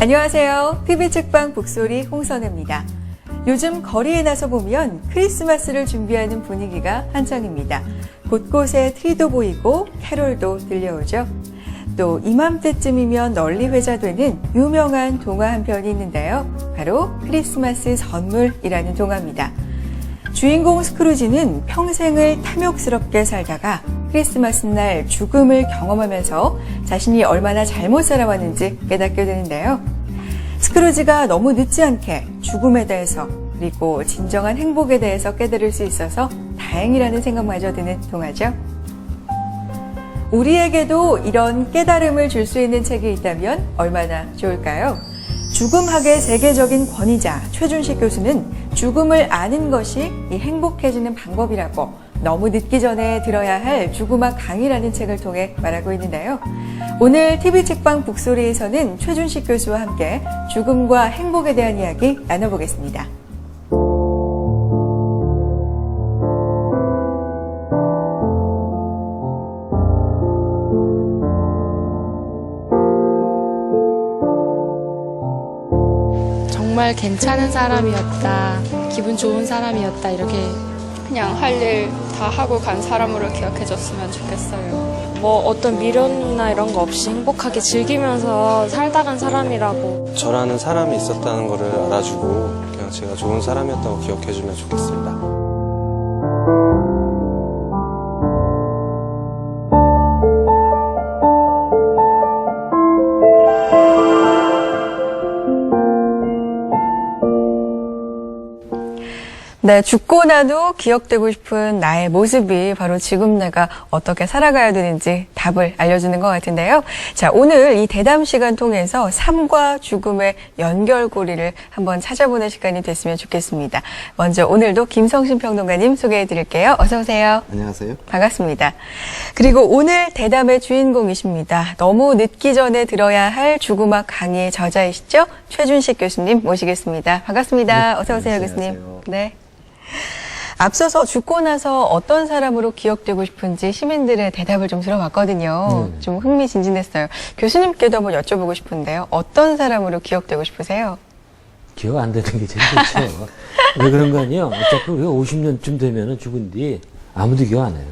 안녕하세요. TV책방 북소리 홍선혜입니다. 요즘 거리에 나서 보면 크리스마스를 준비하는 분위기가 한창입니다. 곳곳에 트리도 보이고 캐롤도 들려오죠. 또 이맘때쯤이면 널리 회자되는 유명한 동화 한 편이 있는데요. 바로 크리스마스 선물이라는 동화입니다. 주인공 스크루지는 평생을 탐욕스럽게 살다가 크리스마스 날 죽음을 경험하면서 자신이 얼마나 잘못 살아왔는지 깨닫게 되는데요. 스크루지가 너무 늦지 않게 죽음에 대해서 그리고 진정한 행복에 대해서 깨달을 수 있어서 다행이라는 생각마저 드는 동화죠. 우리에게도 이런 깨달음을 줄 수 있는 책이 있다면 얼마나 좋을까요? 죽음학의 세계적인 권위자 최준식 교수는 죽음을 아는 것이 이 행복해지는 방법이라고 너무 늦기 전에 들어야 할 죽음학 강의라는 책을 통해 말하고 있는데요. 오늘 TV책방 북소리에서는 최준식 교수와 함께 죽음과 행복에 대한 이야기 나눠보겠습니다. 정말 괜찮은 사람이었다, 기분 좋은 사람이었다, 이렇게 그냥 할 일 다 하고 간 사람으로 기억해줬으면 좋겠어요. 뭐 어떤 미련이나 이런 거 없이 행복하게 즐기면서 살다 간 사람이라고. 저라는 사람이 있었다는 거를 알아주고 그냥 제가 좋은 사람이었다고 기억해주면 좋겠습니다. 네, 죽고 나도 기억되고 싶은 나의 모습이 바로 지금 내가 어떻게 살아가야 되는지 답을 알려주는 것 같은데요. 자, 오늘 이 대담 시간 통해서 삶과 죽음의 연결고리를 한번 찾아보는 시간이 됐으면 좋겠습니다. 먼저 오늘도 김성신 평론가님 소개해 드릴게요. 어서 오세요. 안녕하세요. 반갑습니다. 그리고 오늘 대담의 주인공이십니다. 너무 늦기 전에 들어야 할 죽음학 강의의 저자이시죠? 최준식 교수님 모시겠습니다. 반갑습니다. 네, 어서 오세요, 안녕하세요. 교수님. 네. 앞서서 죽고 나서 어떤 사람으로 기억되고 싶은지 시민들의 대답을 좀 들어봤거든요. 좀 흥미진진했어요. 교수님께도 한번 여쭤보고 싶은데요. 어떤 사람으로 기억되고 싶으세요? 기억 안 되는 게 제일 좋죠. 왜 그런 거 아니에요? 어차피 우리가 50년쯤 되면은 죽은 뒤 아무도 기억 안 해요.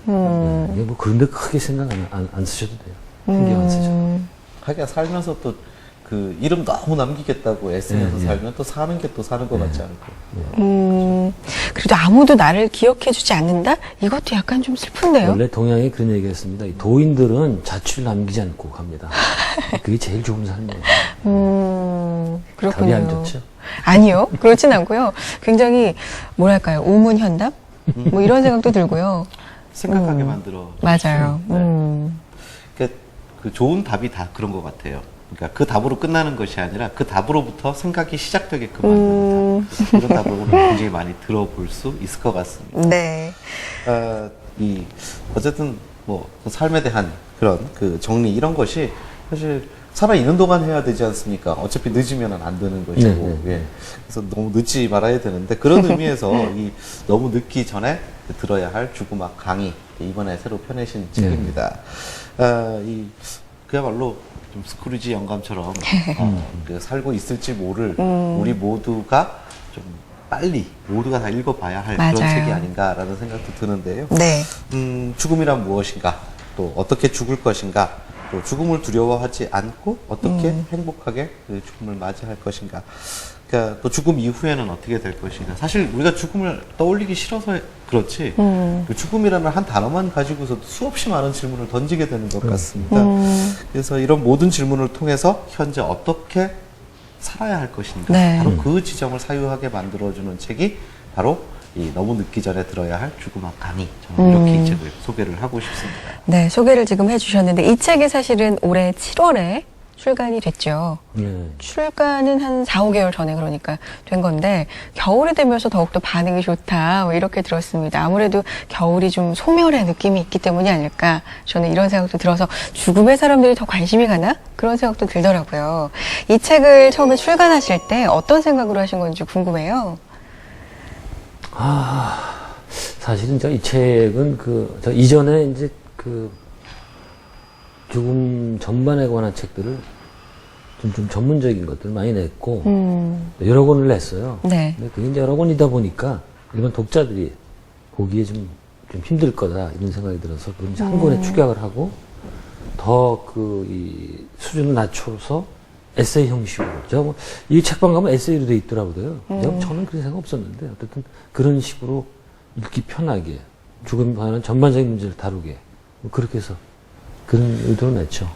뭐 그런데 크게 생각 안 쓰셔도 돼요. 신경 안 쓰셔도. 하기야 살면서 또 그 이름 너무 남기겠다고 애쓰면서 살면 또 사는 게 또 사는 것 같지 않고. 그래도 아무도 나를 기억해주지 않는다? 이것도 약간 좀 슬픈데요? 원래 동양에 그런 얘기가 있습니다. 이 도인들은 자취를 남기지 않고 갑니다. 그게 제일 좋은 삶이에요. 그렇군요. 답이 안 좋죠? 아니요. 그렇진 않고요. 굉장히 뭐랄까요. 우문현답? 뭐 이런 생각도 들고요. 생각하게 만들어. 맞아요. 그러니까 그 좋은 답이 다 그런 것 같아요. 그러니까 그 답으로 끝나는 것이 아니라 그 답으로부터 생각이 시작되게끔 만드는 답. 이런 답을 오늘 굉장히 많이 들어볼 수 있을 것 같습니다. 네. 어쨌든 뭐 삶에 대한 그런 그 정리 이런 것이 사실 살아 있는 동안 해야 되지 않습니까? 어차피 늦으면 안 되는 것이고, 예. 그래서 너무 늦지 말아야 되는데 그런 의미에서 이 너무 늦기 전에 들어야 할 죽음학 강의 이번에 새로 펴내신 책입니다. 그야말로 좀 스크루지 영감처럼 그 살고 있을지 모를 우리 모두가 좀 빨리 모두가 다 읽어봐야 할 맞아요. 그런 책이 아닌가라는 생각도 드는데요. 네. 죽음이란 무엇인가, 또 어떻게 죽을 것인가, 또 죽음을 두려워하지 않고 어떻게 행복하게 그 죽음을 맞이할 것인가, 그러니까 또 죽음 이후에는 어떻게 될 것인가. 사실 우리가 죽음을 떠올리기 싫어서 그렇지 그 죽음이라는 한 단어만 가지고서도 수없이 많은 질문을 던지게 되는 것 같습니다. 그래서 이런 모든 질문을 통해서 현재 어떻게 살아야 할 것인가, 네. 바로 그 지점을 사유하게 만들어주는 책이 바로 이 너무 늦기 전에 들어야 할 죽음학 강의. 저는 이렇게 이 책을 소개를 하고 싶습니다. 네, 소개를 지금 해주셨는데 이 책이 사실은 올해 7월에 출간이 됐죠. 출간은 한 4, 5개월 전에 그러니까 된 건데 겨울이 되면서 더욱더 반응이 좋다 뭐 이렇게 들었습니다. 아무래도 겨울이 좀 소멸의 느낌이 있기 때문이 아닐까, 저는 이런 생각도 들어서 죽음에 사람들이 더 관심이 가나? 그런 생각도 들더라고요. 이 책을 처음에 출간하실 때 어떤 생각으로 하신 건지 궁금해요. 사실은 이 책은 저 이전에 이제 죽음 전반에 관한 책들을 좀 전문적인 것들 많이 냈고 여러 권을 냈어요. 네. 근데 그게 이제 여러 권이다 보니까 일반 독자들이 보기에 좀 힘들 거다 이런 생각이 들어서 그걸 이제 한 권에 축약을 하고 더 이 수준을 낮춰서 에세이 형식으로. 제가 이 책방 가면 에세이로 돼 있더라고요. 제가 처음엔 그런 생각 없었는데 어쨌든 그런 식으로 읽기 편하게 죽음에 관한 전반적인 문제를 다루게 그렇게 해서 그런 의도를 냈죠.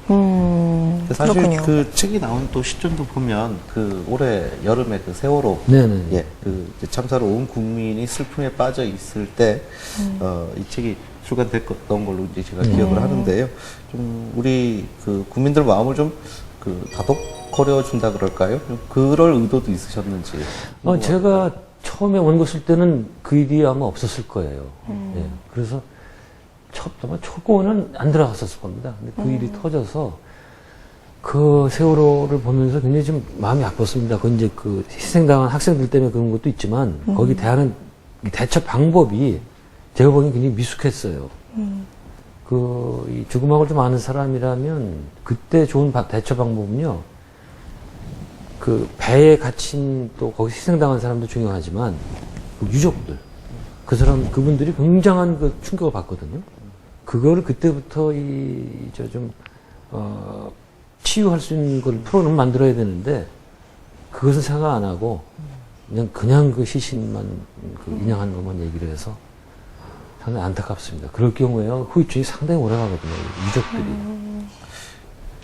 사실 그렇군요. 그 책이 나온 또 시점도 보면 그 올해 여름에 그 세월호 네네. 예, 그 이제 참사로 온 국민이 슬픔에 빠져 있을 때 이 책이 출간됐던 걸로 이제 제가 기억을 하는데요. 좀 우리 그 국민들 마음을 좀 그 다독거려 준다 그럴까요? 좀 그럴 의도도 있으셨는지. 제가 처음에 원고 쓸 때는 그 일이 아마 없었을 거예요. 예. 그래서 아마 초고는 안 들어갔었을 겁니다. 근데 그 일이 터져서 그 세월호를 보면서 굉장히 좀 마음이 아팠습니다. 그 이제 그 희생당한 학생들 때문에 그런 것도 있지만 거기 대하는 대처 방법이 제가 보기엔 굉장히 미숙했어요. 이 죽음학을 좀 아는 사람이라면 그때 좋은 대처 방법은요. 그 배에 갇힌 또 거기 희생당한 사람도 중요하지만 그 유족들 그분들이 굉장한 그 충격을 받거든요. 그거를 그때부터 치유할 수 있는 걸 프로그램을 만들어야 되는데 그것을 생각 안 하고 그냥 그 시신만 그 인양한 것만 얘기를 해서 상당히 안타깝습니다. 그럴 경우에요 후유증이 상당히 오래 가거든요. 유족들이.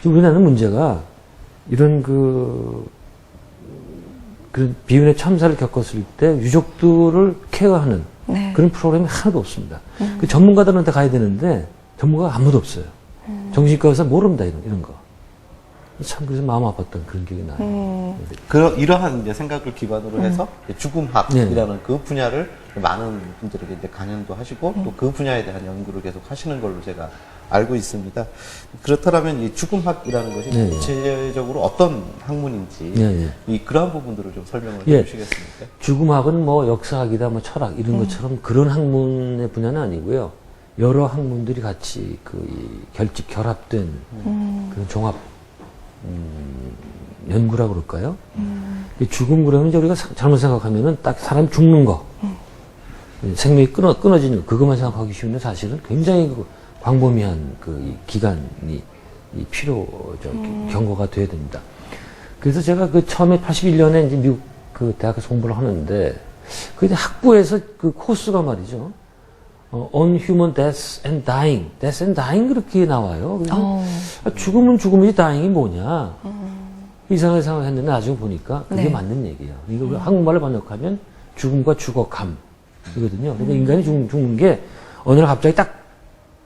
우리나라는 문제가 이런 그런 비운의 참사를 겪었을 때 유족들을 케어하는 네. 그런 프로그램이 하나도 없습니다. 그 전문가들한테 가야 되는데 전문가가 아무도 없어요. 정신과 의사 모릅니다 이런 거. 참 그래서 마음 아팠던 그런 기억이 나요. 이러한 이제 생각을 기반으로 해서 죽음학이라는 그 분야를 많은 분들에게 이제 강연도 하시고 또 그 분야에 대한 연구를 계속 하시는 걸로 제가 알고 있습니다. 그렇다면 이 죽음학이라는 것이 네. 구체적으로 어떤 학문인지 네. 이 그러한 부분들을 좀 설명을 예. 해주시겠습니까? 죽음학은 뭐 역사학이다, 뭐 철학 이런 것처럼 그런 학문의 분야는 아니고요. 여러 학문들이 같이 결합된 그런 종합 연구라고 그럴까요? 이 죽음 그러면 이제 우리가 잘못 생각하면은 딱 사람이 죽는 거, 생명이 끊어지는 거, 그것만 생각하기 쉬운데 사실은 굉장히 광범위한 이 기간이 경과가 돼야 됩니다. 그래서 제가 처음에 81년에 이제 미국 대학에서 공부를 하는데, 이제 학부에서 코스가 말이죠. On Human Death and Dying. Death and Dying 그렇게 나와요. 그래서 죽음은 죽음이지 dying이 뭐냐. 이상하게 생각했는데 나중에 보니까 그게 네. 맞는 얘기예요. 이거 한국말로 번역하면 죽음과 죽어감이거든요. 그러니까 인간이 죽는 게 어느 날 갑자기 딱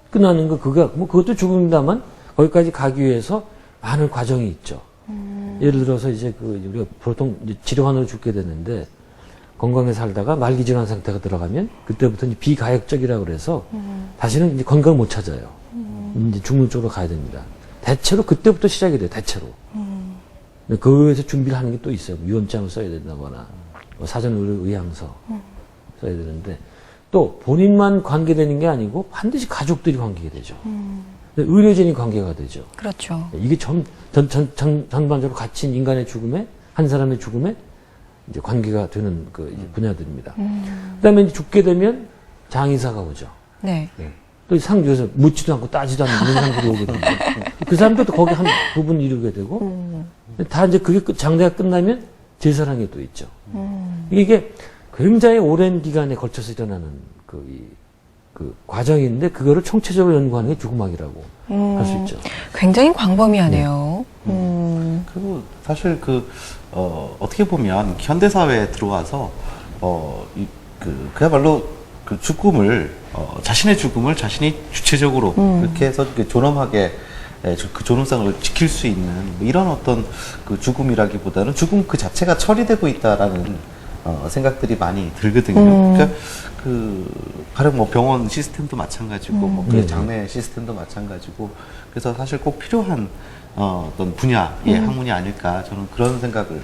끝나는 거 그것도 죽음이다만 거기까지 가기 위해서 많은 과정이 있죠. 예를 들어서 이제 우리가 보통 이제 질환으로 죽게 되는데 건강에 살다가 말기 질환 상태가 들어가면 그때부터 이제 비가역적이라고 그래서 다시는 이제 건강을 못 찾아요. 이제 죽는 쪽으로 가야 됩니다. 대체로 그때부터 시작이 돼요. 대체로. 그거에서 준비를 하는 게 또 있어요. 유언장을 써야 된다거나 사전 의향서 써야 되는데 또 본인만 관계되는 게 아니고 반드시 가족들이 관계가 되죠. 의료진이 관계가 되죠. 그렇죠. 이게 전반적으로 갇힌 인간의 죽음에 한 사람의 죽음에 이제 관계가 되는 분야들입니다. 그다음에 이제 죽게 되면 장의사가 오죠. 네. 또 상주에서 묻지도 않고 따지도 않는 이런 사람들이 오거든요. 그 사람들도 거기 한 부분 이루게 되고 다 이제 그게 장례가 끝나면 제사랑이 또 있죠. 이게 굉장히 오랜 기간에 걸쳐서 일어나는 그 과정인데 그거를 총체적으로 연구하는 게 죽음학이라고 할 수 있죠. 굉장히 광범위하네요. 그리고 사실 어떻게 보면 현대사회에 들어와서, 그야말로 죽음을, 자신의 죽음을 자신이 주체적으로 그렇게 해서 존엄하게 그 존엄성을 지킬 수 있는 이런 어떤 죽음이라기보다는 죽음 그 자체가 처리되고 있다라는 생각들이 많이 들거든요. 그러니까 가령 뭐 병원 시스템도 마찬가지고 장례 시스템도 마찬가지고 그래서 사실 꼭 필요한 어떤 분야의 학문이 아닐까 저는 그런 생각을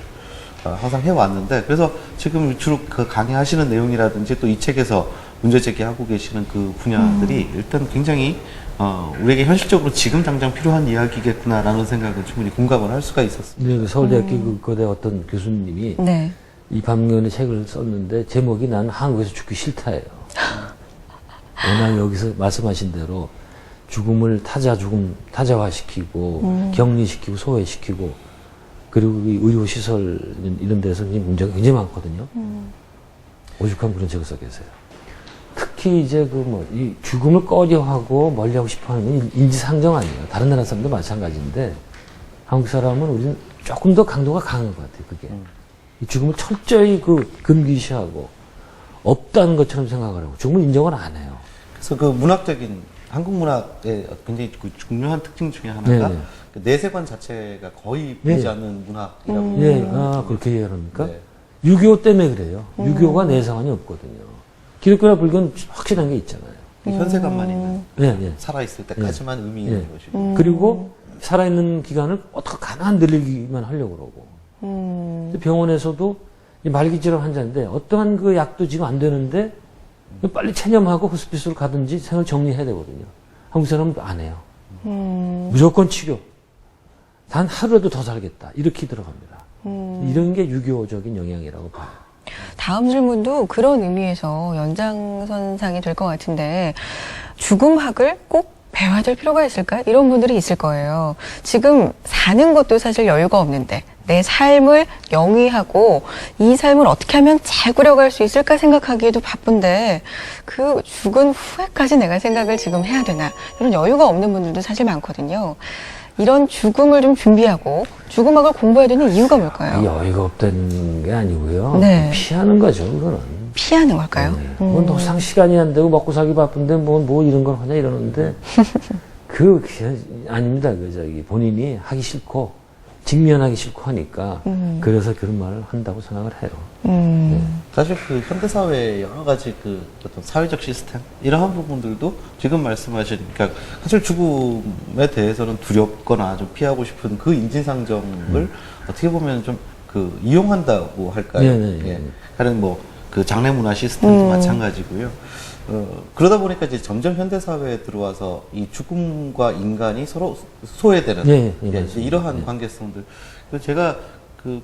항상 해왔는데 그래서 지금 주로 강의하시는 내용이라든지 또 이 책에서 문제 제기하고 계시는 그 분야들이 일단 굉장히 우리에게 현실적으로 지금 당장 필요한 이야기겠구나라는 생각은 충분히 공감을 할 수가 있었습니다. 네, 그 서울대학교 그 거대 어떤 교수님이 네. 이 반면에 책을 썼는데 제목이 나는 한국에서 죽기 싫다예요. 워낙 여기서 말씀하신 대로 죽음을 타자화시키고 격리시키고 소외시키고 그리고 이 의료시설 이런 데서 문제가 굉장히 많거든요. 오죽하면 그런 책을 써 계세요. 특히 이제 이 죽음을 꺼려하고 멀리하고 싶어하는 건 인지상정 아니에요. 다른 나라 사람도 마찬가지인데 한국 사람은 우리는 조금 더 강도가 강한 것 같아요. 그게 이 죽음을 철저히 금기시하고 없다는 것처럼 생각을 하고 죽음을 인정을 안 해요. 그래서 그 문학적인 한국 문학의 굉장히 그 중요한 특징 중에 하나가 네네. 그 내세관 자체가 거의 보이지 네. 않는 문학이라고. 예, 그렇게 이해합니까? 네. 6.25 때문에 그래요. 6.25가 내상관이 없거든요. 기독교나 불교는 확실한 게 있잖아요. 현세관만 있는 네, 네. 살아있을 때까지만 의미 있는 네. 것이고. 그리고 살아있는 기간을 어떻게 가능한 늘리기만 하려고 그러고. 근데 병원에서도 이 말기질환 환자인데 어떠한 그 약도 지금 안 되는데 빨리 체념하고 호스피스로 가든지 생을 정리해야 되거든요. 한국 사람은 안 해요. 무조건 치료. 단 하루라도 더 살겠다. 이렇게 들어갑니다. 이런 게 유교적인 영향이라고 봐요. 다음 질문도 그런 의미에서 연장선상이 될 것 같은데 죽음학을 꼭 배워야 될 필요가 있을까? 이런 분들이 있을 거예요. 지금 사는 것도 사실 여유가 없는데 내 삶을 영위하고 이 삶을 어떻게 하면 잘 꾸려갈 수 있을까 생각하기에도 바쁜데 그 죽은 후에까지 내가 생각을 지금 해야 되나 이런 여유가 없는 분들도 사실 많거든요. 이런 죽음을 좀 준비하고 죽음학을 공부해야 되는 이유가 뭘까요? 여유가 없다는 게 아니고요. 네. 피하는 거죠, 그거는. 피하는 걸까요? 네. 뭐 노상 시간이 안 되고 먹고 살기 바쁜데 뭐 이런 걸 하냐 이러는데 그게 아닙니다. 본인이 하기 싫고 직면하기 싫고 하니까 그래서 그런 말을 한다고 생각을 해요. 네. 사실 그 현대사회의 여러 가지 그 어떤 사회적 시스템, 이러한 부분들도 지금 말씀하신, 그러니까 사실 죽음에 대해서는 두렵거나 좀 피하고 싶은 그 인지상정을 어떻게 보면 좀 그 이용한다고 할까요? 네네. 예. 다른 그 장례 문화 시스템도 마찬가지고요. 그러다 보니까 이제 점점 현대사회에 들어와서 이 죽음과 인간이 서로 소외되는 네, 예, 네, 이제 이러한 네. 관계성들. 그래서 제가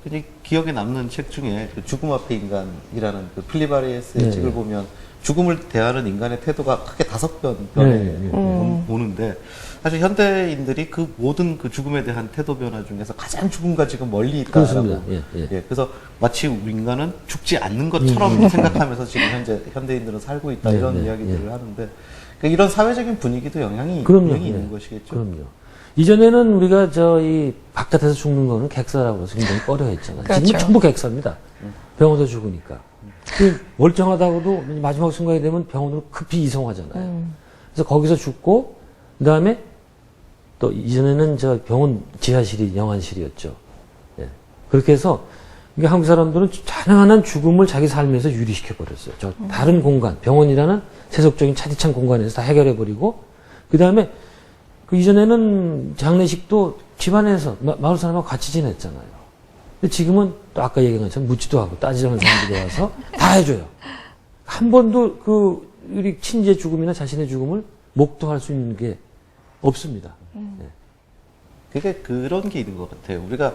굉장히 기억에 남는 책 중에 그 죽음 앞에 인간이라는 그 필리바리에스의 네, 책을 네. 보면 죽음을 대하는 인간의 태도가 크게 5변에 보는데 사실 현대인들이 그 모든 그 죽음에 대한 태도 변화 중에서 가장 죽음과 지금 멀리 있다라고. 그렇습니다. 예. 그래서 마치 우리 인간은 죽지 않는 것처럼 생각하면서 지금 현대인들은 살고 있다 네, 이런 네, 이야기들을 하는데 그러니까 이런 사회적인 분위기도 영향이 그럼요. 분명히 예. 있는 것이겠죠. 그럼요. 이전에는 우리가 이 바깥에서 죽는 거는 객사라고 해서 굉장히 꺼려했잖아요. 그렇죠. 지금은 전부 객사입니다. 병원에서 죽으니까. 멀쩡하다고도 마지막 순간이 되면 병원으로 급히 이송하잖아요. 그래서 거기서 죽고 그다음에 또 이전에는 병원 지하실이 영안실이었죠. 예. 그렇게 해서 한국 사람들은 가능한 죽음을 자기 삶에서 유리시켜 버렸어요. 다른 공간, 병원이라는 세속적인 차디찬 공간에서 다 해결해 버리고 그다음에 그 이전에는 장례식도 집안에서 마을 사람하고 같이 지냈잖아요. 근데 지금은 또 아까 얘기한 것처럼 묻지도 않고 따지지 않는 사람들이 와서 다 해줘요. 한 번도 우리 친지의 죽음이나 자신의 죽음을 목도할 수 있는 게 없습니다. 네. 그게 그런 게 있는 것 같아요. 우리가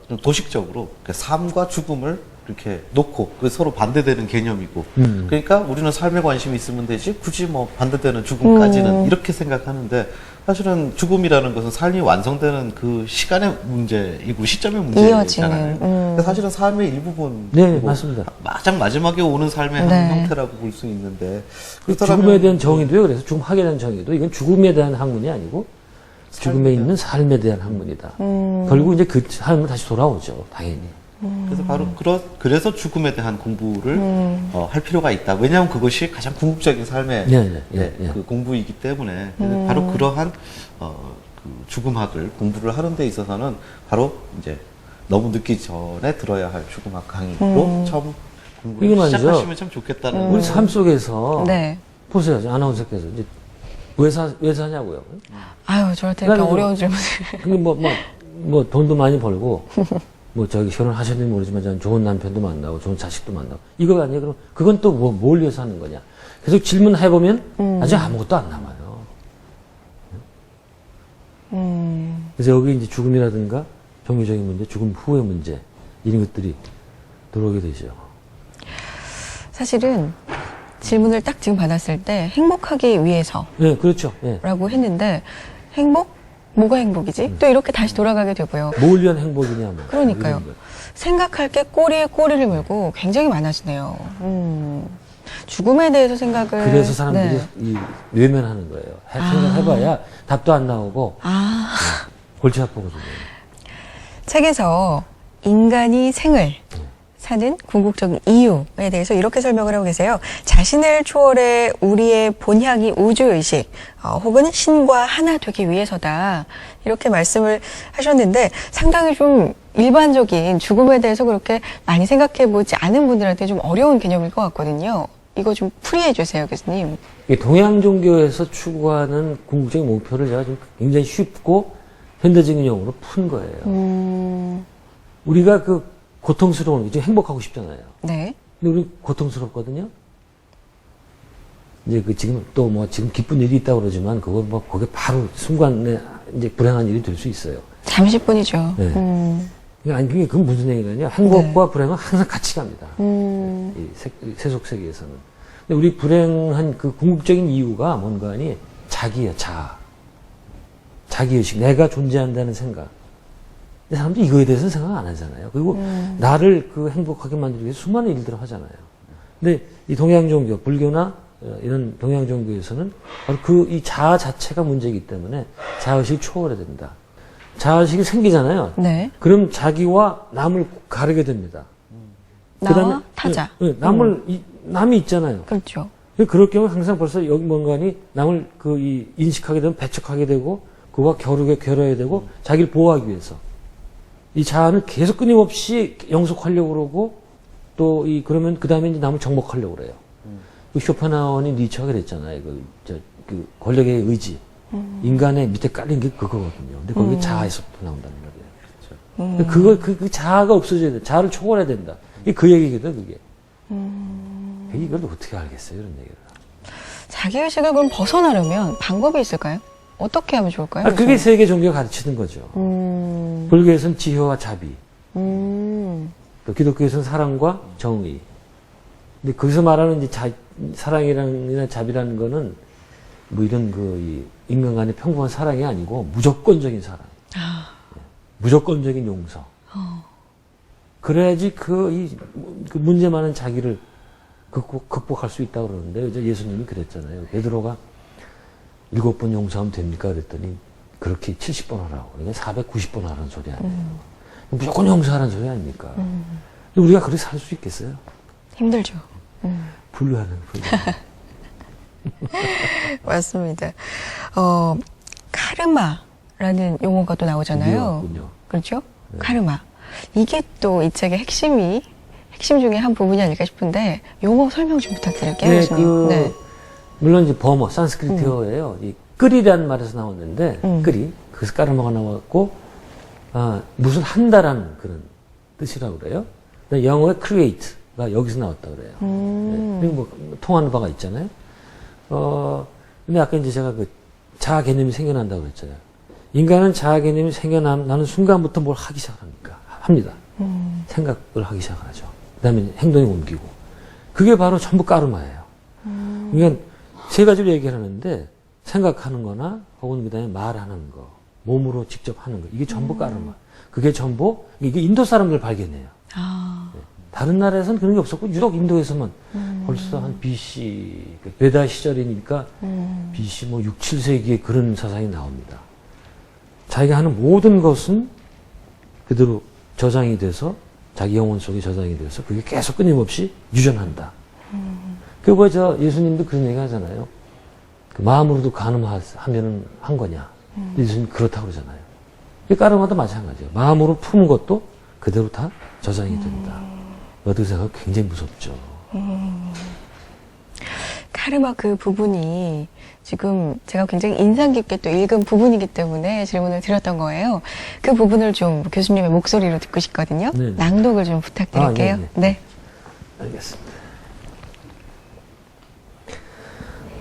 좀 도식적으로 삶과 죽음을 이렇게 놓고 서로 반대되는 개념이고 그러니까 우리는 삶에 관심이 있으면 되지 굳이 반대되는 죽음까지는 이렇게 생각하는데 사실은 죽음이라는 것은 삶이 완성되는 그 시간의 문제이고 시점의 문제잖아요. 사실은 삶의 일부분. 네, 맞습니다. 가장 마지막에 오는 삶의 한 형태라고 볼 수 있는데 죽음에 대한 정의도요. 그래서 죽음학에 대한 정의도 이건 죽음에 대한 학문이 아니고 죽음에 있는 삶에 대한 학문이다. 결국 이제 그 삶으로 다시 돌아오죠. 당연히. 그래서 바로 그래서 죽음에 대한 공부를 할 필요가 있다. 왜냐하면 그것이 가장 궁극적인 삶의 그 공부이기 때문에 바로 그러한 그 죽음학을 공부를 하는 데 있어서는 바로 이제 너무 늦기 전에 들어야 할 죽음학 강의로 처음 공부를 시작하시면 참 좋겠다는. 우리 삶 속에서 네. 보세요, 아나운서께서 이제 왜 사냐고요? 아유, 저한테 이렇게 어려운 질문을. 그게 돈도 많이 벌고, 결혼하셨는지 모르지만 저는 좋은 남편도 만나고, 좋은 자식도 만나고. 이거 아니에요? 그럼 그건 또 뭘 위해서 하는 거냐? 계속 질문해보면 아직 아무것도 안 남아요. 그래서 여기 이제 죽음이라든가 종교적인 문제, 죽음 후의 문제, 이런 것들이 들어오게 되죠. 사실은 질문을 딱 지금 받았을 때 행복하기 위해서 네, 그렇죠. 예. 라고 했는데 행복? 뭐가 행복이지? 또 이렇게 다시 돌아가게 되고요. 뭘 위한 행복이냐, 뭐. 그러니까요. 이런 거. 생각할 게 꼬리에 꼬리를 물고 굉장히 많아지네요. 죽음에 대해서 생각을. 그래서 사람들이 네. 이 외면하는 거예요. 생각해봐야 답도 안 나오고 골치 아프거든요. 책에서 인간이 생을 사는 궁극적인 이유에 대해서 이렇게 설명을 하고 계세요. 자신을 초월해 우리의 본향이 우주의식 혹은 신과 하나 되기 위해서다. 이렇게 말씀을 하셨는데 상당히 좀 일반적인 죽음에 대해서 그렇게 많이 생각해보지 않은 분들한테 좀 어려운 개념일 것 같거든요. 이거 좀 풀이해 주세요, 교수님. 이 동양 종교에서 추구하는 궁극적인 목표를 제가 좀 굉장히 쉽고 현대적인 용어로 푼 거예요. 우리가 그 고통스러운 게 지금 행복하고 싶잖아요. 네. 근데 우리 고통스럽거든요. 이제 그 지금 또 뭐 지금 기쁜 일이 있다고 그러지만 그거 뭐 그게 바로 순간에 이제 불행한 일이 될 수 있어요. 잠시뿐이죠. 네. 아니 그게 그건 무슨 얘기냐면 행복과 불행은 항상 같이 갑니다. 이 세속 세계에서는. 근데 우리 불행한 그 궁극적인 이유가 뭔가 하니 자기야, 자기의식, 내가 존재한다는 생각. 근데 사람들이 이거에 대해서는 생각 안 하잖아요. 그리고 나를 그 행복하게 만들기 위해서 수많은 일들을 하잖아요. 근데 이 동양 종교, 불교나 이런 동양 종교에서는 바로 그 이 자아 자체가 문제이기 때문에 자아의식이 초월해야 된다. 자아의식이 생기잖아요. 네. 그럼 자기와 남을 가르게 됩니다. 나와 타자. 남이 있잖아요. 그렇죠. 그럴 경우 항상 벌써 여기 뭔가니 남을 인식하게 되면 배척하게 되고 그와 겨뤄야 되고 자기를 보호하기 위해서 이 자아는 계속 끊임없이 영속하려고 그러고 또 그러면 그 다음에 이제 남을 정복하려고 그래요. 그 쇼펜하우어니 니체가 그랬잖아요. 그 권력의 의지. 인간의 밑에 깔린 게 그거거든요. 근데 거기에 자아에서부터 나온다는 말이에요. 그렇죠. 그 자아가 없어져야 돼. 자아를 초월해야 된다. 이게 그 얘기거든, 그게. 이걸 어떻게 알겠어요, 이런 얘기를. 자기의식을 그럼 벗어나려면 방법이 있을까요? 어떻게 하면 좋을까요? 그게 세계 종교가 가르치는 거죠. 불교에서는 지효와 자비. 또 기독교에서는 사랑과 정의. 근데 거기서 말하는 이제 사랑이나 자비라는 거는 뭐 이런 인간 간의 평범한 사랑이 아니고 무조건적인 사랑. 무조건적인 용서. 그래야지 그 문제 많은 자기를 극복할 수 있다고 그러는데 이제 예수님이 그랬잖아요. 베드로가 7번 용서하면 됩니까? 그랬더니 그렇게 70번 하라고. 그러니까 490번 하라는 소리 아니에요. 무조건 용서하라는 소리 아닙니까? 근데 우리가 그렇게 살 수 있겠어요? 힘들죠. 불가능. 맞습니다. 카르마라는 용어가 또 나오잖아요. 있군요. 그렇죠? 카르마. 이게 또 이 책의 핵심 중에 한 부분이 아닐까 싶은데 용어 설명 좀 부탁드릴게요. 네, 교수님. 물론 이제 버머, 산스크리트어예요. 이 끓이라는 말에서 나왔는데 끓이 그래서 까르마가 나왔고 무슨 한다라는 그런 뜻이라고 그래요. 영어의 create가 여기서 나왔다 그래요. 네. 그리고 뭐 통하는 바가 있잖아요. 근데 아까 이제 제가 그 자아 개념이 생겨난다고 그랬잖아요. 인간은 자아 개념이 생겨나는 순간부터 뭘 하기 합니다. 생각을 하기 시작하죠. 그 다음에 행동에 옮기고. 그게 바로 전부 까르마예요. 그러니까 세 가지로 얘기를 하는데 생각하는 거나 혹은 그 다음에 말하는 거, 몸으로 직접 하는 거. 이게 전부 까르마. 그게 전부, 이게 인도 사람들 발견해요. 네. 다른 나라에서는 그런 게 없었고, 유독 인도에서만 벌써 한 BC, 베다 시절이니까 BC 뭐 6, 7세기에 그런 사상이 나옵니다. 자기가 하는 모든 것은 그대로 저장이 돼서 자기 영혼 속에 저장이 돼서 그게 계속 끊임없이 유전한다. 그리고 예수님도 그런 얘기 하잖아요. 그 마음으로도 가늠하면은 한 거냐. 예수님 그렇다고 그러잖아요. 까르마도 마찬가지예요. 마음으로 품은 것도 그대로 다 저장이 된다. 어떻게 생각하면 굉장히 무섭죠. 카르마 그 부분이 지금 제가 굉장히 인상 깊게 또 읽은 부분이기 때문에 질문을 드렸던 거예요. 그 부분을 좀 교수님의 목소리로 듣고 싶거든요. 네네. 낭독을 좀 부탁드릴게요. 네네. 네. 알겠습니다.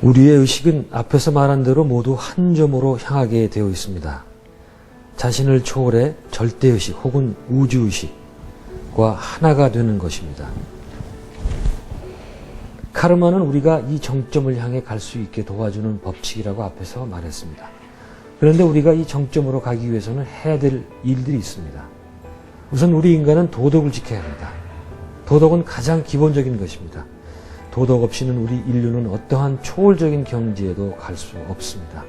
우리의 의식은 앞에서 말한 대로 모두 한 점으로 향하게 되어 있습니다. 자신을 초월해 절대의식 혹은 우주의식과 하나가 되는 것입니다. 카르마는 우리가 이 정점을 향해 갈 수 있게 도와주는 법칙이라고 앞에서 말했습니다. 그런데 우리가 이 정점으로 가기 위해서는 해야 될 일들이 있습니다. 우선 우리 인간은 도덕을 지켜야 합니다. 도덕은 가장 기본적인 것입니다. 도덕 없이는 우리 인류는 어떠한 초월적인 경지에도 갈 수 없습니다.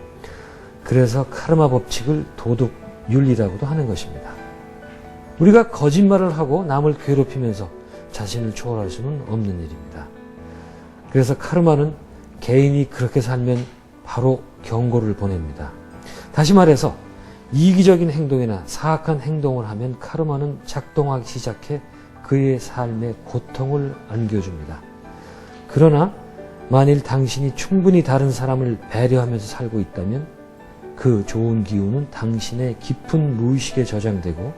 그래서 카르마 법칙을 도덕윤리라고도 하는 것입니다. 우리가 거짓말을 하고 남을 괴롭히면서 자신을 초월할 수는 없는 일입니다. 그래서 카르마는 개인이 그렇게 살면 바로 경고를 보냅니다. 다시 말해서 이기적인 행동이나 사악한 행동을 하면 카르마는 작동하기 시작해 그의 삶에 고통을 안겨줍니다. 그러나 만일 당신이 충분히 다른 사람을 배려하면서 살고 있다면 그 좋은 기운은 당신의 깊은 무의식에 저장되고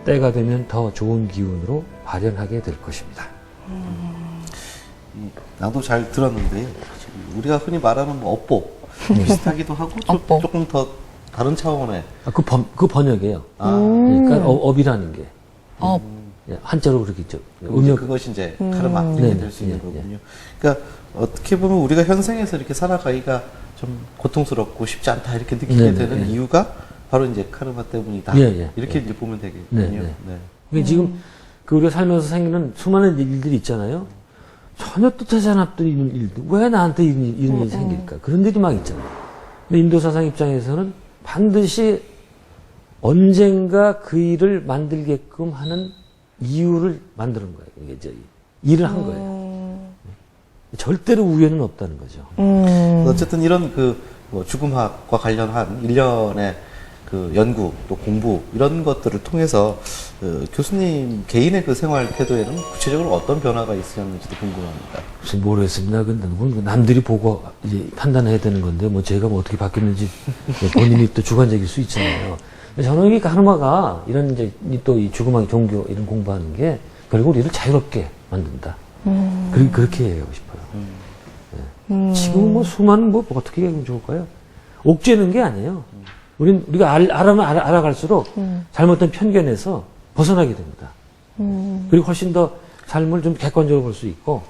때가 되면 더 좋은 기운으로 발현하게 될 것입니다. 나도 잘 들었는데요. 우리가 흔히 말하는 뭐 업보 비슷하기도 하고 업보. 조금 더 다른 차원의 그 번역이에요. 그러니까 업이라는 게 업. 예, 한자로 그렇게 있죠. 그것이 이제 카르마 이렇게 네, 될 수 있는 네, 거군요. 그러니까 어떻게 보면 우리가 현생에서 이렇게 살아가기가 좀 고통스럽고 쉽지 않다 이렇게 느끼게 네, 네, 되는 네. 이유가 바로 이제 카르마 때문이다. 예, 예, 이렇게 예. 이제 보면 되겠군요. 네, 네. 그러니까 지금 그 우리가 살면서 생기는 수많은 일들이 있잖아요. 전혀 뜻하지 않았던 일들. 왜 나한테 이런 일이 생길까? 그런 일이 막 있잖아요. 근데 인도 사상 입장에서는 반드시 언젠가 그 일을 만들게끔 하는 이유를 만드는 거예요. 이게 이제 일을 한 거예요. 절대로 우연은 없다는 거죠. 어쨌든 이런 뭐 죽음학과 관련한 일련의 그 연구 또 공부 이런 것들을 통해서 교수님 개인의 그 생활 태도에는 구체적으로 어떤 변화가 있었는지도 궁금합니다. 글쎄 모르겠습니다. 근데 그건 남들이 보고 이제 판단해야 되는 건데 뭐 제가 뭐 어떻게 바뀌었는지 본인이 또 주관적일 수 있잖아요. 저는 이 카르마가 이런 이제 또 이 죽음학 종교 이런 공부하는 게 결국 우리를 자유롭게 만든다. 그렇게 얘기하고 싶어요. 지금 뭐 수많은 뭐 어떻게 얘기하면 좋을까요? 옥죄는 게 아니에요. 우리가 알아갈수록 잘못된 편견에서 벗어나게 됩니다. 그리고 훨씬 더 삶을 좀 객관적으로 볼 수 있고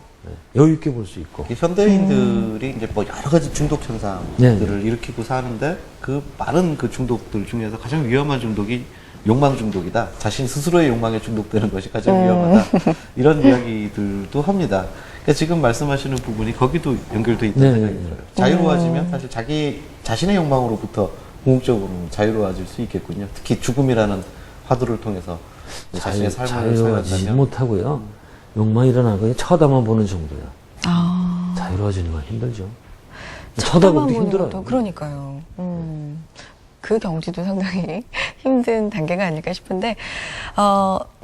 여유 있게 볼 수 있고. 현대인들이 이제 뭐 여러 가지 중독 현상들을 네. 일으키고 사는데 그 많은 그 중독들 중에서 가장 위험한 중독이 욕망 중독이다. 자신 스스로의 욕망에 중독되는 것이 가장 위험하다. 이런 이야기들도 합니다. 그러니까 지금 말씀하시는 부분이 거기도 연결돼 있다는 네, 생각이 네. 들어요. 자유로워지면 사실 자신의 욕망으로부터 궁극적으로 자유로워질 수 있겠군요. 특히 죽음이라는 화두를 통해서 자신의 삶을 자유로워지지 살아간다면 못하고요. 욕망이 일어나고 그냥 쳐다만 보는 정도야. 아. 자유로워지는 건 힘들죠. 쳐다만 쳐다보기도 보는 힘들어요. 것도 그러니까요. 그 경지도 상당히 힘든 단계가 아닐까 싶은데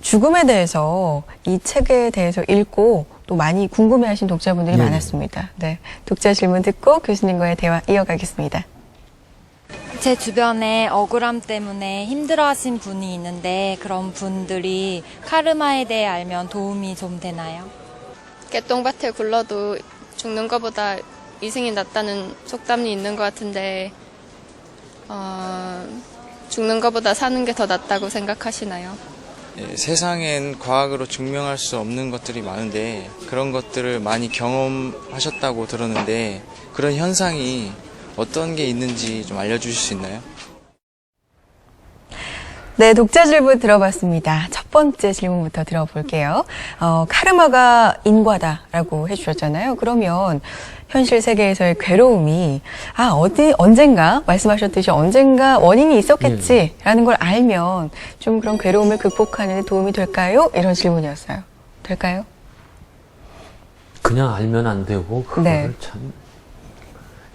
죽음에 대해서 이 책에 대해서 읽고 또 많이 궁금해하신 독자분들이 네. 많았습니다. 네, 독자 질문 듣고 교수님과의 대화 이어가겠습니다. 제 주변에 억울함 때문에 힘들어하신 분이 있는데 그런 분들이 카르마에 대해 알면 도움이 좀 되나요? 깨똥밭에 굴러도 죽는 것보다 이승이 낫다는 속담이 있는 것 같은데 죽는 것보다 사는 게 더 낫다고 생각하시나요? 예, 세상엔 과학으로 증명할 수 없는 것들이 많은데 그런 것들을 많이 경험하셨다고 들었는데 그런 현상이 어떤 게 있는지 좀 알려주실 수 있나요? 네, 독자 질문 들어봤습니다. 첫 번째 질문부터 들어볼게요. 카르마가 인과다라고 해주셨잖아요. 그러면 현실 세계에서의 괴로움이 언젠가 말씀하셨듯이 언젠가 원인이 있었겠지라는 걸 알면 좀 그런 괴로움을 극복하는 데 도움이 될까요? 이런 질문이었어요. 될까요? 그냥 알면 안 되고 그거를 네. 참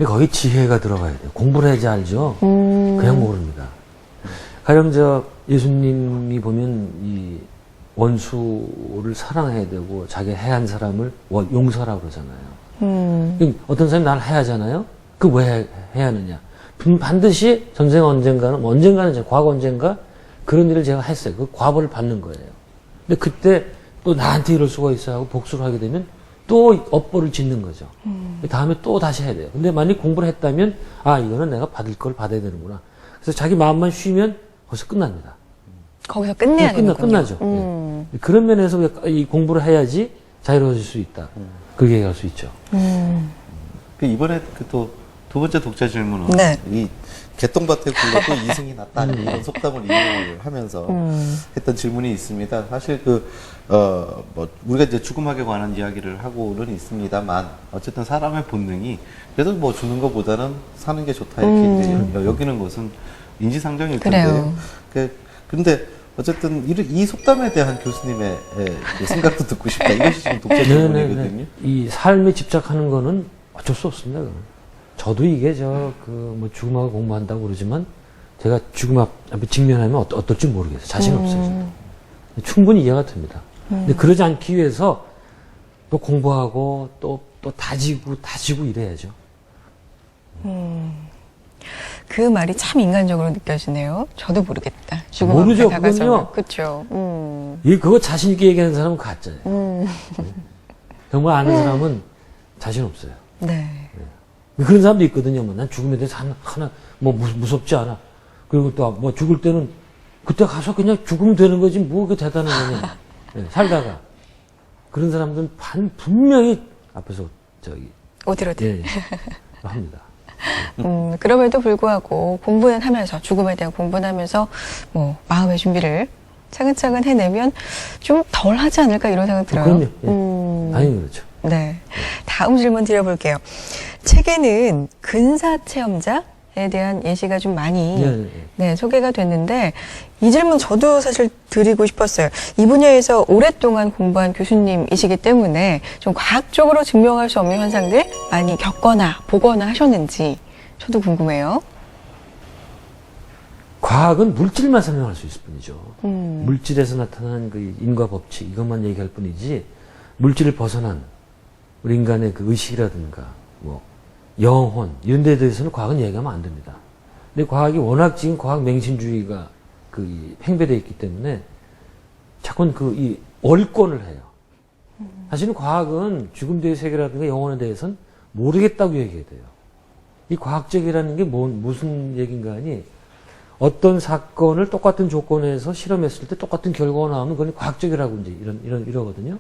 거기 지혜가 들어가야 돼요. 공부를 해야지 알죠. 그냥 모릅니다. 가령 예수님이 보면 이 원수를 사랑해야 되고 자기 해한 사람을 용서하라고 그러잖아요. 어떤 사람이 나를 해하잖아요. 그 왜 해하느냐? 반드시 언젠가는 과거 언젠가 그런 일을 제가 했어요. 그 과보를 받는 거예요. 근데 그때 또 나한테 이럴 수가 있어 하고 복수를 하게 되면 또 업보를 짓는 거죠. 다음에 또 다시 해야 돼요. 근데 만약 공부를 했다면, 아, 이거는 내가 받을 걸 받아야 되는구나. 그래서 자기 마음만 쉬면 벌써 끝납니다. 거기서 끝내야 되는군요. 끝나죠. 예. 그런 면에서 이 공부를 해야지 자유로워질 수 있다. 그렇게 얘기할 수 있죠. 이번에 또 두 번째 독자 질문은 네. 이 개똥밭에 굴러도 이승이 낫다 이런 속담을 이용을 하면서 했던 질문이 있습니다. 사실 뭐 우리가 이제 죽음학에 관한 이야기를 하고는 있습니다만 어쨌든 사람의 본능이 그래도 뭐 죽는 것보다는 사는 게 좋다 이렇게 이제 여기는 것은 인지상정일 텐데요. 근데 어쨌든 이 속담에 대한 교수님의 생각도 듣고 싶다. 이것이 지금 독자 질문이거든요. 이 삶에 집착하는 거는 어쩔 수 없습니다. 그건. 저도 이게 뭐 죽음하고 공부한다고 그러지만 제가 죽음 앞에 직면하면 어떨지 모르겠어요. 자신 없어요. 충분히 이해가 됩니다. 근데 그러지 않기 위해서 또 공부하고 또 다지고 이래야죠. 그 말이 참 인간적으로 느껴지네요. 저도 모르겠다. 죽음 모르죠, 앞에 다가서면. 그건요. 그렇죠. 그거 자신 있게 얘기하는 사람은 가짜예요. 정말 아는 사람은 자신 없어요. 네. 그런 사람도 있거든요. 뭐, 난 죽음에 대해서 하나 뭐 무섭지 않아. 그리고 또 뭐 죽을 때는 그때 가서 그냥 죽으면 되는 거지 뭐 그게 대단한 거냐. 살다가 그런 사람들은 분명히 앞에서 어디로든 합니다. 그럼에도 불구하고 공부는 하면서 죽음에 대한 공부는 하면서 뭐 마음의 준비를 차근차근 해내면 좀 덜 하지 않을까 이런 생각 들어요. 그럼요. 당연히 그렇죠. 네. 다음 질문 드려볼게요. 책에는 근사 체험자에 대한 예시가 좀 많이 소개가 됐는데 이 질문 저도 사실 드리고 싶었어요. 이 분야에서 오랫동안 공부한 교수님이시기 때문에 좀 과학적으로 증명할 수 없는 현상들 많이 겪거나 보거나 하셨는지 저도 궁금해요. 과학은 물질만 설명할 수 있을 뿐이죠. 물질에서 나타난 그 인과 법칙 이것만 얘기할 뿐이지 물질을 벗어난 우리 인간의 그 의식이라든가 뭐 영혼 이런 데에 대해서는 과학은 얘기하면 안 됩니다. 근데 과학이 워낙 지금 과학 맹신주의가 팽배되어 있기 때문에 자꾸 이 월권을 해요. 사실은 과학은 죽음 뒤의 세계라든가 영혼에 대해서는 모르겠다고 얘기해야 돼요. 이 과학적이라는 게 무슨 얘기인가 하니 어떤 사건을 똑같은 조건에서 실험했을 때 똑같은 결과가 나오면 그건 과학적이라고 이제 이러거든요.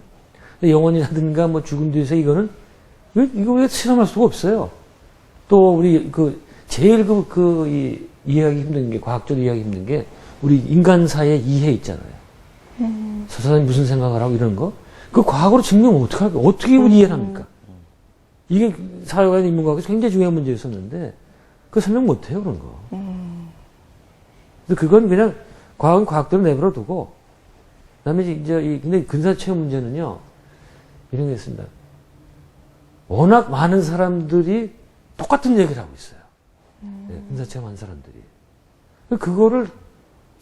영혼이라든가 뭐 죽음 뒤에서 이거 왜 실험할 수가 없어요. 또 우리 제일 이해하기 힘든 게 과학적으로 이해하기 힘든 게 우리 인간사의 이해 있잖아요. 저 사람이 무슨 생각을 하고 이런 거. 그 과학으로 증명을 어떻게 할까? 어떻게 이해를 합니까? 이게 사회과학 인문과학에서 굉장히 중요한 문제였었는데 그 설명 못 해요, 그런 거. 근데 그건 그냥 과학은 과학대로 내버려 두고 그다음에 근데 근사 체험 문제는요. 이런 게 있습니다. 워낙 많은 사람들이 똑같은 얘기를 하고 있어요. 근사 체험한 사람들이. 그거를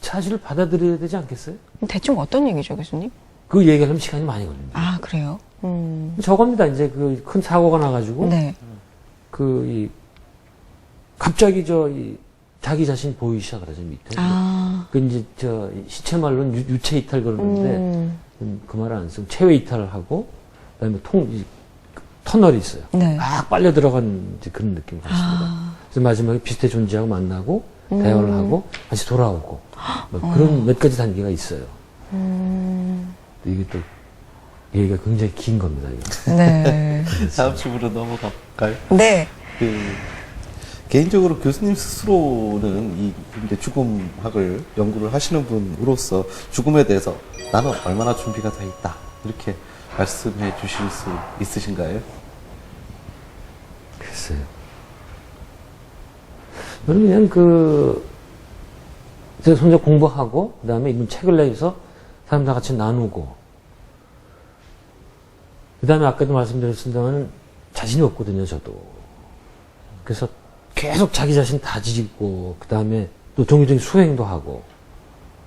사실을 받아들여야 되지 않겠어요? 대충 어떤 얘기죠, 교수님? 그 얘기하려면 시간이 많이 걸립니다. 아, 그래요? 저겁니다. 이제 큰 사고가 나가지고. 네. 갑자기 자기 자신 보이기 시작을 하죠, 밑에. 이제 시체 말로는 유체 이탈 그러는데, 그 말을 안 쓰고, 체외 이탈을 하고, 그 다음에 터널이 있어요. 네. 막 빨려 들어간 이제 그런 느낌이 같습니다. 그래서 마지막에 비슷해 존재하고 만나고, 대화를 하고, 다시 돌아오고, 뭐 그런 몇 가지 단계가 있어요. 이게 또, 얘기가 굉장히 긴 겁니다, 이거. 네. 다음 질문으로 넘어가 볼까요? 네. 개인적으로 교수님 스스로는 이제 죽음학을 연구를 하시는 분으로서 죽음에 대해서 나는 얼마나 준비가 돼 있다. 이렇게 말씀해 주실 수 있으신가요? 글쎄요. 저는 그냥 제가 혼자 공부하고, 그 다음에 이분 책을 내서 사람들과 같이 나누고, 그 다음에 아까도 말씀드렸습니다만 자신이 없거든요, 저도. 그래서 계속 자기 자신 다지고, 그 다음에 또 종교적인 수행도 하고,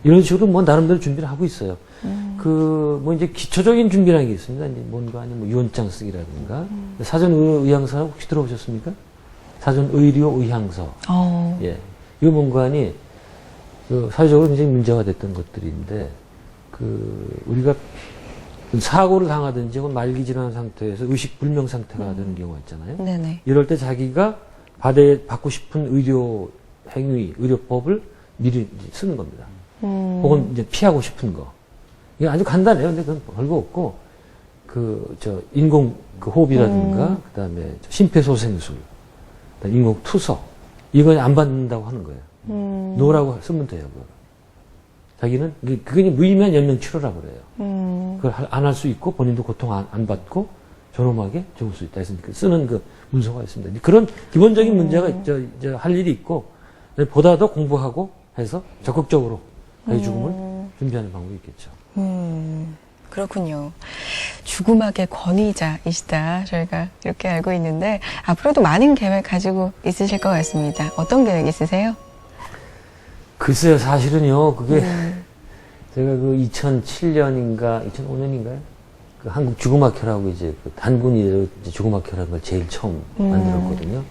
이런 식으로 뭐 나름대로 준비를 하고 있어요. 뭐 이제 기초적인 준비라는 게 있습니다. 이제 뭔가 아니면 뭐 유언장 쓰기라든가. 사전 의향서 혹시 들어보셨습니까? 사전 의료 의향서. 예. 이거 뭔가니, 사회적으로 굉장히 문제가 됐던 것들인데, 우리가 사고를 당하든지 혹은 말기 질환 상태에서 의식 불명 상태가 되는 경우가 있잖아요. 네네. 이럴 때 자기가 받고 싶은 의료 행위, 의료법을 미리 이제 쓰는 겁니다. 혹은 이제 피하고 싶은 거. 이게 아주 간단해요. 근데 그건 별거 없고, 인공 호흡이라든가, 그 다음에 심폐소생술, 그다음에 인공 투석, 이거 안 받는다고 하는 거예요. 노라고 쓰면 돼요, 그거. 자기는, 그게 무의미한 연명 치료라고 그래요. 그걸 안 할 수 있고, 본인도 고통 안 받고, 존엄하게 죽을 수 있다. 그래서 쓰는 그 문서가 있습니다. 그런 기본적인 문제가 할 일이 있고, 보다 더 공부하고 해서 적극적으로 자기 죽음을 준비하는 방법이 있겠죠. 그렇군요. 죽음학의 권위자이시다. 저희가 이렇게 알고 있는데 앞으로도 많은 계획 가지고 있으실 것 같습니다. 어떤 계획 있으세요? 글쎄요, 사실은요, 그게 제가 2007년인가 2005년인가요? 그 한국 죽음학회라고 이제 그 단군이 죽음학회라는 걸 제일 처음 만들었거든요.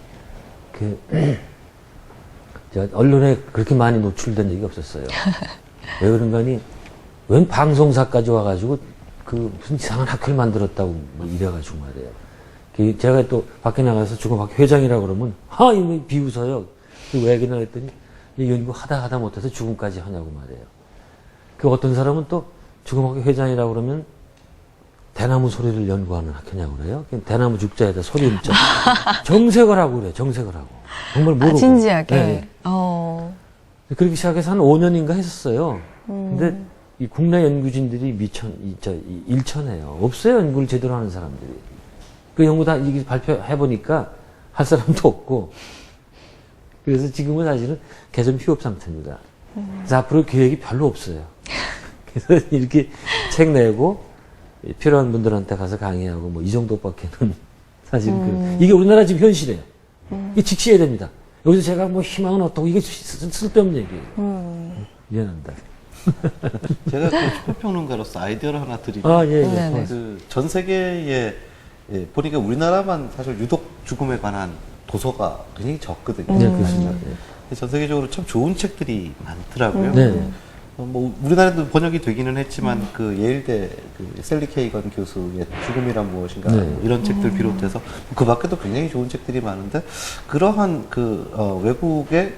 제가 언론에 그렇게 많이 노출된 적이 없었어요. 왜 그런가 하니, 웬 방송사까지 와가지고, 무슨 이상한 학회를 만들었다고 이래가지고 말이에요. 제가 또 밖에 나가서 죽음학회 회장이라고 그러면, 이거 비웃어요. 왜 그러나 했더니, 연구 하다 못해서 죽음까지 하냐고 말이에요. 어떤 사람은 또 죽음학회 회장이라고 그러면, 대나무 소리를 연구하는 학회냐고 그래요. 대나무 죽자에다 소리 음자. 정색을 하고 그래요. 정색을 하고. 정말 모르고. 진지하게. 네. 그렇게 시작해서 한 5년인가 했었어요. 근데 이 국내 연구진들이 일천해요. 없어요. 연구를 제대로 하는 사람들이. 그 연구 다 이게 발표해보니까 할 사람도 없고. 그래서 지금은 사실은 개점 휴업 상태입니다. 그래서 앞으로 계획이 별로 없어요. 그래서 이렇게 책 내고 필요한 분들한테 가서 강의하고 이 정도밖에는 사실은 이게 우리나라 지금 현실이에요. 이게 직시해야 됩니다. 여기서 제가 희망은 어떻고 이게 쓸데없는 얘기예요. 미안합니다. 제가 슈퍼평론가로서 아이디어를 하나 드리면 예. 전 세계에 보니까 우리나라만 사실 유독 죽음에 관한 도서가 굉장히 적거든요. 네, 그렇습니다. 전 세계적으로 참 좋은 책들이 많더라고요. 네. 우리나라도 번역이 되기는 했지만 예일대 셀리 케이건 교수의 죽음이란 무엇인가 이런 책들 비롯해서 그 밖에도 굉장히 좋은 책들이 많은데 그러한 외국의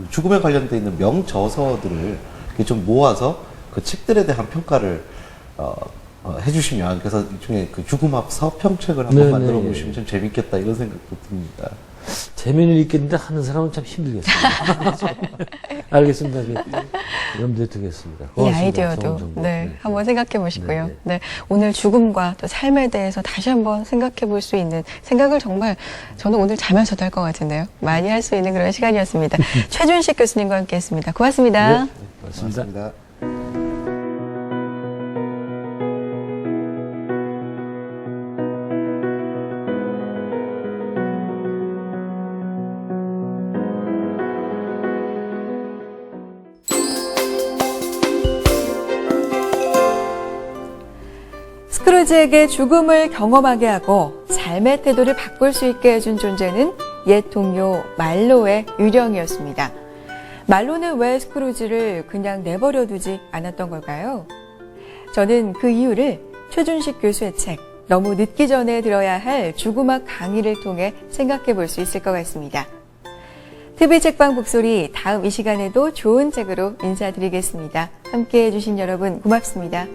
죽음에 관련돼 있는 명저서들을 좀 모아서 그 책들에 대한 평가를 해주시면 그래서 일종의 죽음학 서평책을 한번 만들어 보시면 좀 재밌겠다 이런 생각도 듭니다. 재미는 있겠는데 하는 사람은 참 힘들겠습니다. 알겠습니다. 염두에 두겠습니다. 이 아이디어도 한번 생각해 보시고요. 오늘 죽음과 또 삶에 대해서 다시 한번 생각해 볼 수 있는 생각을 정말 저는 오늘 자면서도 할 것 같은데요. 많이 할 수 있는 그런 시간이었습니다. 최준식 교수님과 함께했습니다. 고맙습니다. 고맙습니다. 스크루지에게 죽음을 경험하게 하고 삶의 태도를 바꿀 수 있게 해준 존재는 옛 동료 말로의 유령이었습니다. 말로는 왜 스크루지를 그냥 내버려 두지 않았던 걸까요? 저는 그 이유를 최준식 교수의 책 너무 늦기 전에 들어야 할 죽음학 강의를 통해 생각해 볼 수 있을 것 같습니다. TV 책방 북소리 다음 이 시간에도 좋은 책으로 인사드리겠습니다. 함께해 주신 여러분 고맙습니다.